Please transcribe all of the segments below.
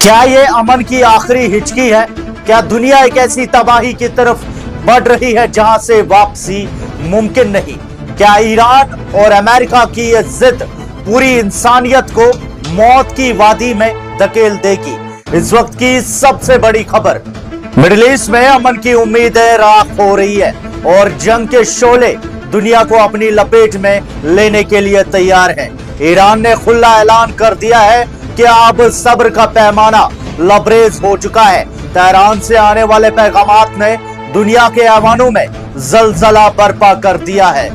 क्या ये अमन की आखिरी हिचकी है? क्या दुनिया एक ऐसी तबाही की तरफ बढ़ रही है जहां से वापसी मुमकिन नहीं? क्या ईरान और अमेरिका की ये जिद पूरी इंसानियत को मौत की वादी में धकेल देगी? इस वक्त की सबसे बड़ी खबर, मिडिल ईस्ट में अमन की उम्मीदें राख हो रही है और जंग के शोले दुनिया को अपनी लपेट में लेने के लिए तैयार है। ईरान ने खुला ऐलान कर दिया है कि अब सब्र का पैमाना लबरेज हो चुका है। तेहरान से आने वाले पैगामात ने दुनिया के ऐवानों में जलजला बर्पा कर दिया है।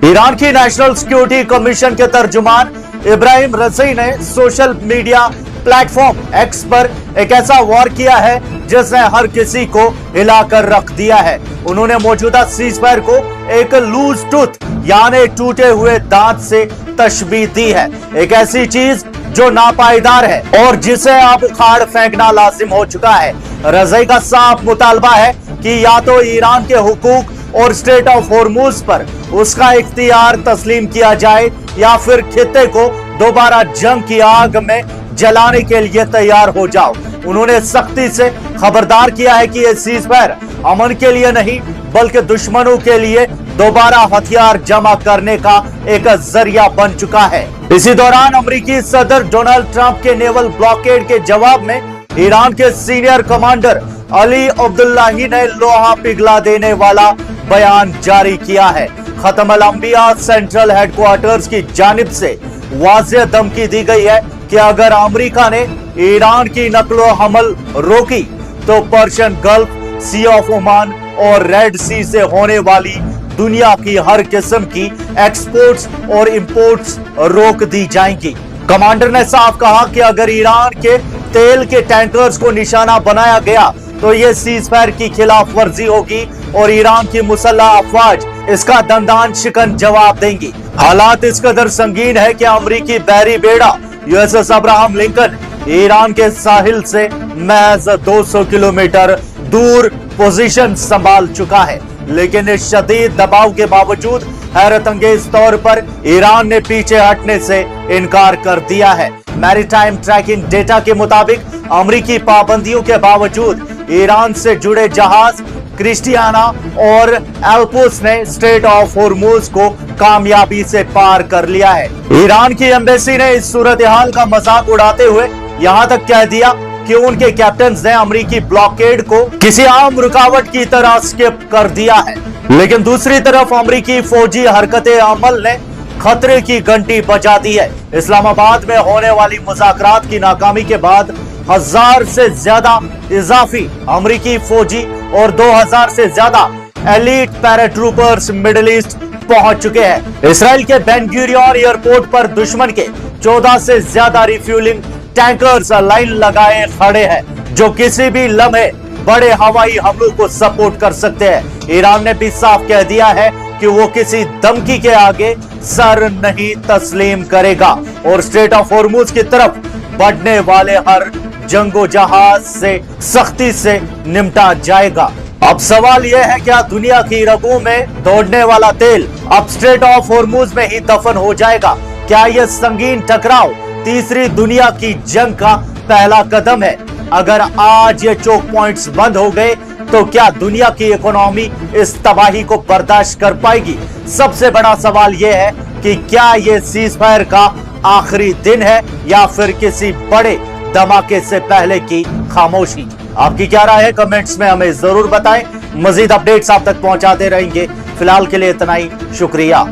ईरान की नेशनल सिक्योरिटी कमीशन के तर्जुमान इब्राहिम रज़ई ने सोशल मीडिया प्लेटफॉर्म एक्स पर एक ऐसा वार किया है जिसने हर किसी को हिलाकर रख दिया है। उन्होंने मौजूदा सीज़फायर को एक लूज टूथ यानी टूटे हुए दांत से तशबीह दी है, एक ऐसी चीज जो नापायदार है और जिसे अब उखाड़ फेंकना लाजिम हो चुका है। रज़ई का साफ मुतालबा है कि या तो ईरान के हुकूक और स्ट्रेट ऑफ हॉर्मुज़ पर उसका इख्तियार तस्लीम किया जाए या फिर खित्ते को दोबारा जंग की आग में जलाने के लिए तैयार हो जाओ। उन्होंने सख्ती से खबरदार किया है कि ये सीज़फायर अमन के लिए नहीं बल्कि दुश्मनों के लिए दोबारा हथियार जमा करने का एक जरिया बन चुका है। इसी दौरान अमेरिकी सदर डोनाल्ड ट्रंप के नेवल ब्लॉकेड के जवाब में ईरान के सीनियर कमांडर अली अब्दुल्लाही ने लोहा पिघला देने वाला बयान जारी किया है। खत्म अल अंबिया सेंट्रल हेडक्वार्टर्स की जानिब से वाज़ेह धमकी दी गई है कि अगर अमेरिका ने ईरान की नकलो हमल रोकी तो Persian Gulf, Sea of Oman और रेड सी से होने वाली दुनिया की हर किस्म की एक्सपोर्ट्स और इंपोर्ट्स रोक दी जाएंगी। कमांडर ने साफ कहा कि अगर ईरान के तेल के टैंकर्स को निशाना बनाया गया तो ये सीज़फायर की खिलाफ वर्जी होगी और ईरान की मुसल्लह अफवाज इसका दंदान शिकन जवाब देंगी। हालात इस कदर संगीन है कि अमरीकी बहरी बेड़ा यूएसएस अब्राहम लिंकन ईरान के साहिल से महज 200 किलोमीटर दूर पोजीशन संभाल चुका है। लेकिन इस शदीद दबाव के बावजूद हैरत अंगेज तौर पर ईरान ने पीछे हटने से इनकार कर दिया है। मैरीटाइम ट्रैकिंग डेटा के मुताबिक अमरीकी पाबंदियों के बावजूद ईरान से जुड़े जहाज क्रिस्टियाना और एल्पोस ने स्ट्रेट ऑफ हॉर्मुज़ को कामयाबी से पार कर लिया है। ईरान की एम्बेसी ने इस सूरत हाल का मजाक उड़ाते हुए यहाँ तक कह दिया कि उनके कैप्टन ने अमेरिकी ब्लॉकेड को किसी आम रुकावट की तरह स्किप कर दिया है। लेकिन दूसरी तरफ अमेरिकी फौजी हरकते अमल ने खतरे की घंटी बजा दी है। इस्लामाबाद में होने वाली मुज़ाकरात की नाकामी के बाद 1000 से ज्यादा इजाफी अमेरिकी फौजी और 2000 से ज्यादा एलीट पैराट्रूपर्स मिडिल ईस्ट पहुंच चुके हैं। इसराइल के बेन गुरियन एयरपोर्ट पर दुश्मन के 14 से ज्यादा रिफ्यूलिंग टैंकर्स लाइन लगाए खड़े हैं जो किसी भी लम्हे बड़े हवाई हमलों को सपोर्ट कर सकते हैं। ईरान ने भी साफ कह दिया है कि वो किसी धमकी के आगे सर नहीं तस्लीम करेगा और स्ट्रेट ऑफ हॉर्मुज़ की तरफ बढ़ने वाले हर जंगो जहाज से सख्ती से निपटा जाएगा। अब सवाल यह है, क्या दुनिया की रगों में दौड़ने वाला तेल अब स्ट्रेट ऑफ हॉर्मुज़ में ही दफन हो जाएगा? क्या यह संगीन टकराव तीसरी दुनिया की जंग का पहला कदम है? अगर आज ये चोक पॉइंट्स बंद हो गए तो क्या दुनिया की इकोनॉमी इस तबाही को बर्दाश्त कर पाएगी? सबसे बड़ा सवाल यह है कि क्या ये सीज़फायर का आखिरी दिन है या फिर किसी बड़े धमाके से पहले की खामोशी? आपकी क्या राय है? कमेंट्स में हमें जरूर बताएं। मजीद अपडेट्स आप तक पहुंचाते रहेंगे। फिलहाल के लिए इतना ही, शुक्रिया।